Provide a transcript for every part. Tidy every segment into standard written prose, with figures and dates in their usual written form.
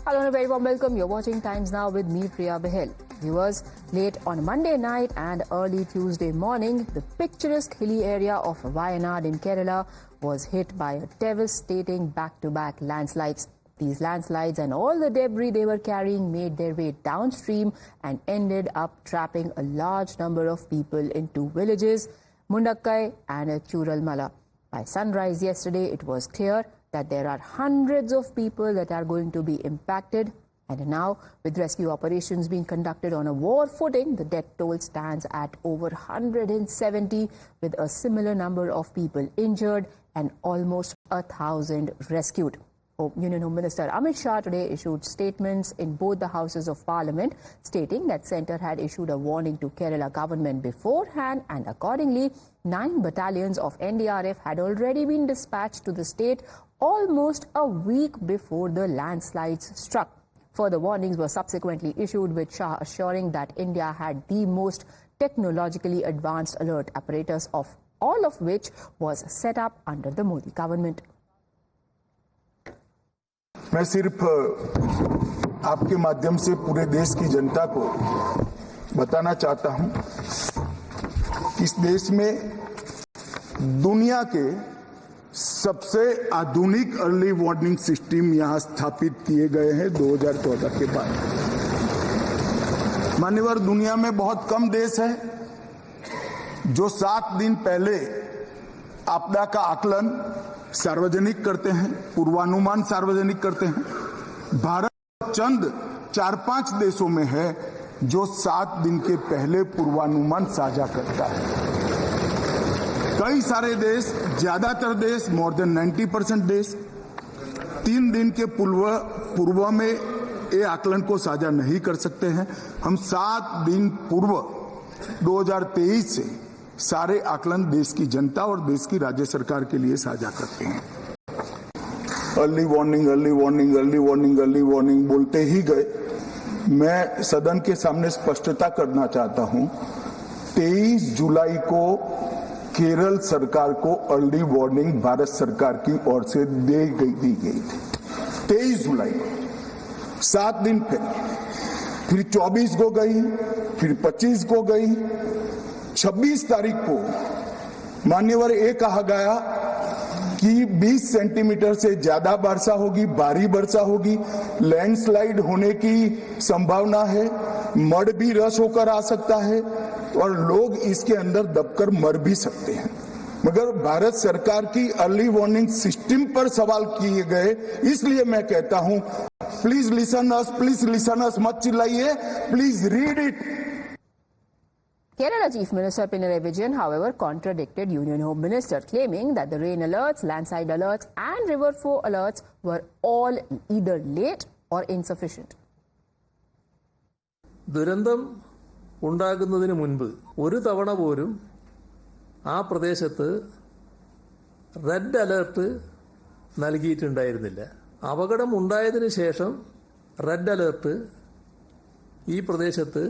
Hello and a very warm welcome. You're watching Times Now with me, Priya Behal. Viewers, late on Monday night and early Tuesday morning, the picturesque hilly area of Wayanad in Kerala was hit by a devastating back-to-back landslides. These landslides and all the debris they were carrying made their way downstream and ended up trapping a large number of people in two villages, Mundakkai and Churalmala. By sunrise yesterday, it was clear that there are hundreds of people that are going to be impacted. And now, with rescue operations being conducted on a war footing, the death toll stands at over 170, with a similar number of people injured and almost 1,000 rescued. Union Home Minister Amit Shah today issued statements in both the Houses of Parliament stating that Centre had issued a warning to Kerala government beforehand, and accordingly 9 battalions of NDRF had already been dispatched to the state almost a week before the landslides struck. Further warnings were subsequently issued, with Shah assuring that India had the most technologically advanced alert apparatus, of all of which was set up under the Modi government. मैं सिर्फ आपके माध्यम से पूरे देश की जनता को बताना चाहता हूं कि इस देश में दुनिया के सबसे आधुनिक अर्ली वार्निंग सिस्टम यहां स्थापित किए गए हैं 2014 के बाद। मान्यवर, दुनिया में बहुत कम देश है जो 7 दिन पहले आपदा का आकलन सार्वजनिक करते हैं, पूर्वानुमान सार्वजनिक करते हैं। भारत चंद 4-5 देशों में है जो 7 दिन के पहले पूर्वानुमान साझा करता है। कई सारे देश, ज्यादातर देश, मोर देन 90% देश 3 दिन के पूर्व में ये आकलन को साझा नहीं कर सकते हैं। हम 7 दिन पूर्व 2023 से सारे आकलन देश की जनता और देश की राज्य सरकार के लिए साझा करते हैं। Early warning, early warning, early warning, early warning बोलते ही गए। मैं सदन के सामने स्पष्टता करना चाहता हूं, 23 जुलाई को केरल सरकार को अर्ली वार्निंग भारत सरकार की ओर से दी गई थी। 23 जुलाई को, 7 दिन पहले, फिर 24 को गई, फिर 25 को गई, 26 तारीख को मान्यवर ये कहा गया कि 20 सेंटीमीटर से ज्यादा वर्षा होगी, भारी वर्षा होगी, लैंडस्लाइड होने की संभावना है, मड भी रस होकर आ सकता है और लोग इसके अंदर दबकर मर भी सकते हैं। मगर भारत सरकार की अर्ली वार्निंग सिस्टम पर सवाल किए गए, इसलिए मैं कहता हूं प्लीज लिसन अस, मत चिल्लाइए, please read it. Kerala Chief Minister Pinarayi Vijayan, however, contradicted Union Home Minister, claiming that the rain alerts, landslide alerts and river flow alerts were all either late or insufficient. ദുരന്തം ഉണ്ടാകുന്നതിന് മുൻപ് ഒരു തവണ പോലും ആ പ്രദേശത്ത് റെഡ് അലർട്ട് നൽകിയിട്ടുണ്ടായിരുന്നില്ല. അപകടം ഉണ്ടായതിനു ശേഷം റെഡ് അലർട്ട് ഈ പ്രദേശത്ത്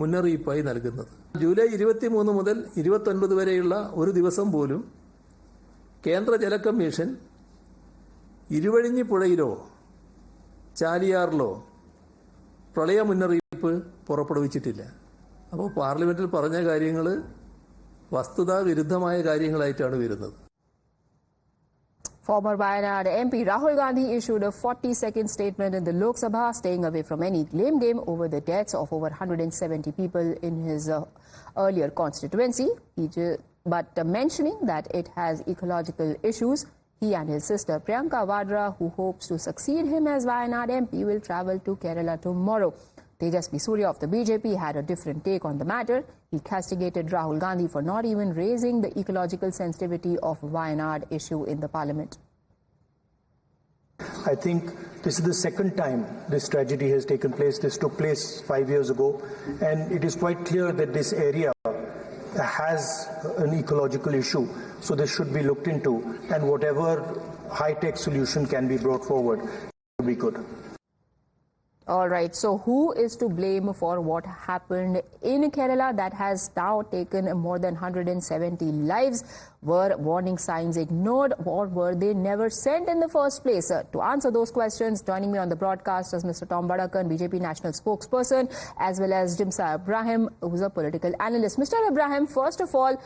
മുന്നറിയിപ്പായി നൽകുന്നത്. ജൂലൈ 23 മുതൽ 29 വരെയുള്ള ഒരു ദിവസം പോലും കേന്ദ്ര ജല കമ്മീഷൻ ഇരുവഴിഞ്ഞി പുഴയിലോ ചാലിയാറിലോ പ്രളയ മുന്നറിയിപ്പ് പുറപ്പെടുവിച്ചിട്ടില്ല. അപ്പോൾ പാർലമെന്റിൽ പറഞ്ഞ കാര്യങ്ങൾ വസ്തുതാ വിരുദ്ധമായ കാര്യങ്ങളായിട്ടാണ് വരുന്നത്. Former Wayanad MP Rahul Gandhi issued a 40-second statement in the Lok Sabha, staying away from any blame game over the deaths of over 170 people in his earlier constituency, but mentioning that it has ecological issues. He and his sister Priyanka Vadra, who hopes to succeed him as Wayanad MP, will travel to Kerala tomorrow. Tejasvi Surya of the BJP had a different take on the matter. He castigated Rahul Gandhi for not even raising the ecological sensitivity of Wayanad issue in the parliament. I think this is the second time this tragedy has taken place. This took place 5 years ago, and it is quite clear that this area has an ecological issue. So this should be looked into, and whatever high-tech solution can be brought forward would be good. All right. So who is to blame for what happened in Kerala that has now taken more than 170 lives? Were warning signs ignored or were they never sent in the first place? To answer those questions, joining me on the broadcast is Mr. Tom Badakan, BJP national spokesperson, as well as Jimsa Ibrahim, who's a political analyst. Mr. Ibrahim, first of all,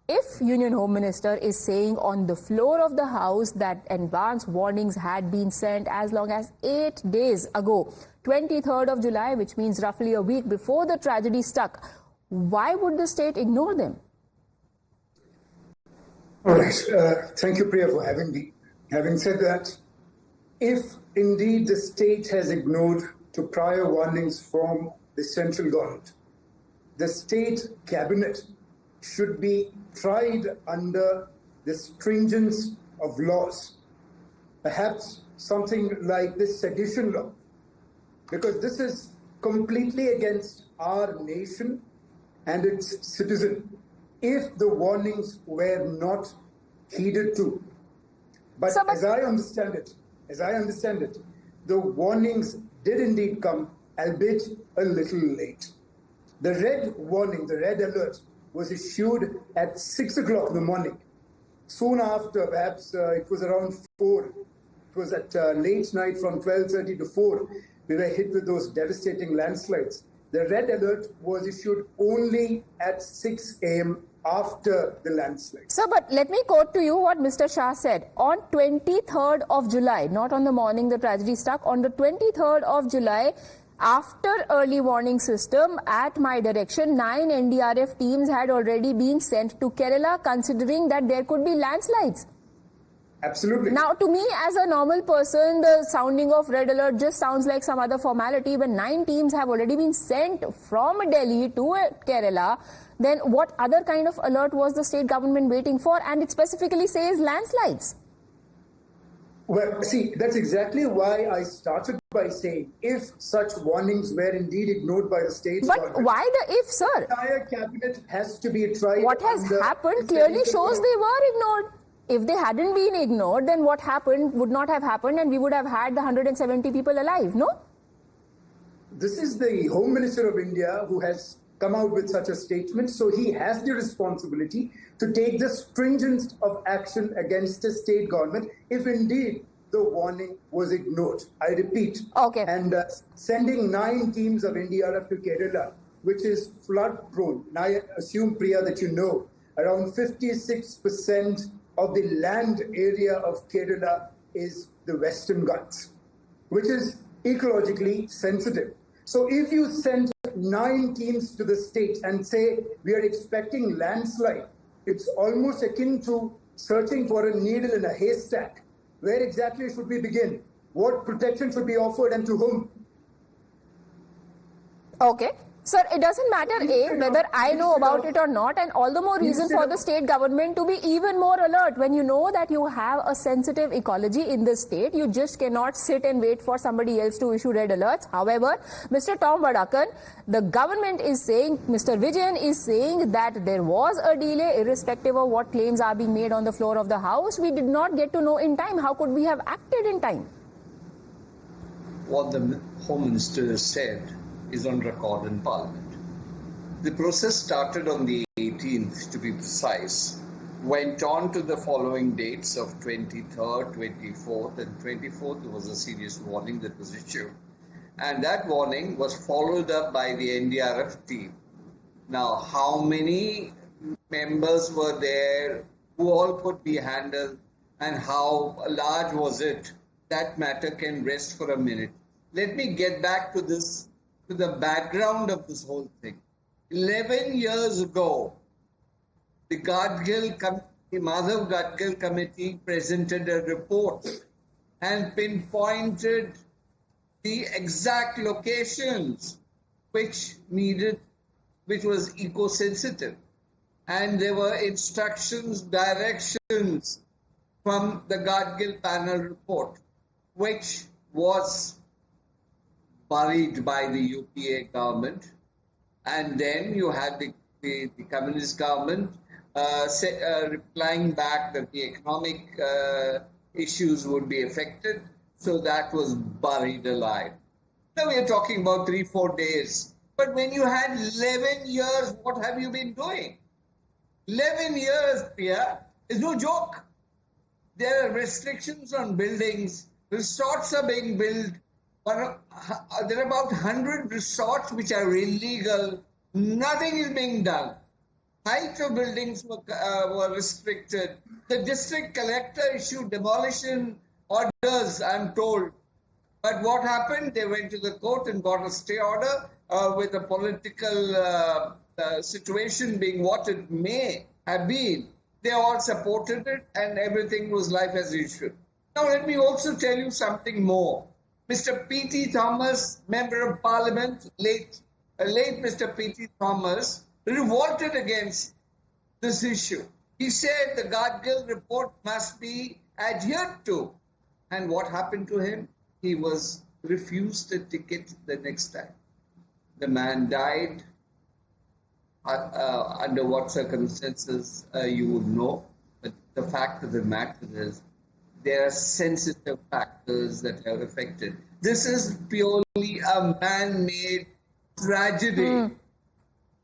if Union Home Minister is saying on the floor of the House that advance warnings had been sent as long as 8 days ago, 23rd of July, which means roughly a week before the tragedy struck, why would the state ignore them? All right. Thank you, Priya, for having me. Having said that, if indeed the state has ignored to prior warnings from the central government, the state cabinet should be tried under the stringence of laws, perhaps something like this sedition law, because this is completely against our nation and its citizen if the warnings were not heeded to. But as I understand it, the warnings did indeed come, albeit a little late. The red warning, the red alert, was issued at 6 o'clock in the morning. Soon after, perhaps it was around 4. It was at late night from 12:30 to 4. We were hit with those devastating landslides. The red alert was issued only at 6 a.m. after the landslide. Sir, but let me quote to you what Mr. Shah said. On 23rd of July, not on the morning the tragedy struck, on the 23rd of July, after early warning system, at my direction, 9 NDRF teams had already been sent to Kerala, considering that there could be landslides. Absolutely. Now, to me, as a normal person, the sounding of red alert just sounds like some other formality. When 9 teams have already been sent from Delhi to Kerala, then what other kind of alert was the state government waiting for? And it specifically says landslides. Well, see, that's exactly why I started by saying if such warnings were indeed ignored by the state government. But why the if, sir? The entire cabinet has to be tried. What has happened clearly shows they were ignored. If they hadn't been ignored, then what happened would not have happened and we would have had the 170 people alive, no? This is the Home Minister of India who has come out with such a statement, so he has the responsibility to take the stringent of action against the state government if indeed the warning was ignored. I repeat. Okay. And sending 9 teams of NDRF to Kerala, which is flood prone. And I assume, Priya, that you know, around 56% of the land area of Kerala is the Western Ghats, which is ecologically sensitive. So if you send 9 teams to the state and say we are expecting landslide, it's almost akin to searching for a needle in a haystack. Where exactly should we begin? What protection should be offered and to whom? Okay. Sir, it doesn't matter, A, whether I know about it or not, and all the more reason for the state government to be even more alert. When you know that you have a sensitive ecology in the state, you just cannot sit and wait for somebody else to issue red alerts. However, Mr. Tom Badakan, the government is saying, Mr. Vijayan is saying that there was a delay, irrespective of what claims are being made on the floor of the House. We did not get to know in time. How could we have acted in time? What the Home Minister has said is on record in Parliament. The process started on the 18th, to be precise, went on to the following dates of 23rd, 24th, and 24th. There was a serious warning that was issued. And that warning was followed up by the NDRF team. Now, how many members were there, who all could be handled, and how large was it? That matter can rest for a minute. Let me get back to this, to the background of this whole thing. 11 years ago, the Madhav Gadgil committee presented a report and pinpointed the exact locations which was eco-sensitive. And there were instructions, directions from the Gadgil panel report, which was buried by the UPA government. And then you had the communist government replying back that the economic issues would be affected. So that was buried alive. Now we are talking about 3-4 days. But when you had 11 years, what have you been doing? 11 years, Priya, is no joke. There are restrictions on buildings. Resorts are being built. There are about 100 resorts which are illegal. Nothing is being done. Height of buildings were restricted. The district collector issued demolition orders, I'm told. But what happened? They went to the court and got a stay order with the political situation being what it may have been. They all supported it and everything was life as usual. Now let me also tell you something more. Mr. P.T. Thomas, Member of Parliament, late Mr. P.T. Thomas, revolted against this issue. He said the Gadgil report must be adhered to. And what happened to him? He was refused a ticket the next time. The man died. Under what circumstances you would know. But the fact of the matter is, there are sensitive factors that have affected. This is purely a man-made tragedy.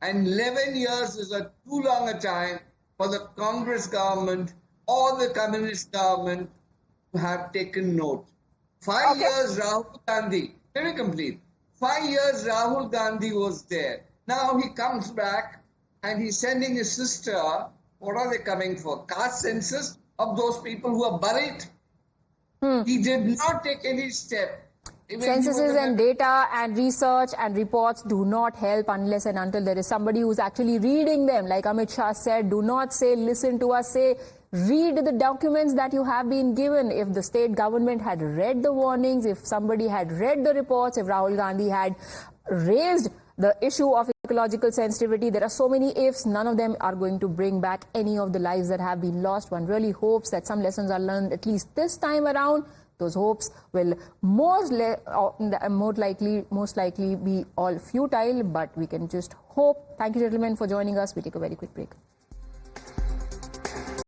And 11 years is too long a time for the Congress government or the Communist government to have taken note. 5 years Rahul Gandhi, let me complete. 5 years Rahul Gandhi was there. Now he comes back and he's sending his sister, what are they coming for? Caste census of those people who are buried. He did not take any step. Censuses and data and research and reports do not help unless and until there is somebody who's actually reading them. Like Amit Shah said, do not say, listen to us, say, read the documents that you have been given. If the state government had read the warnings, if somebody had read the reports, if Rahul Gandhi had raised the issue of ecological sensitivity, there are so many ifs, none of them are going to bring back any of the lives that have been lost. One really hopes that some lessons are learned at least this time around. Those hopes will most likely be all futile, but we can just hope. Thank you, gentlemen, for joining us. We take a very quick break.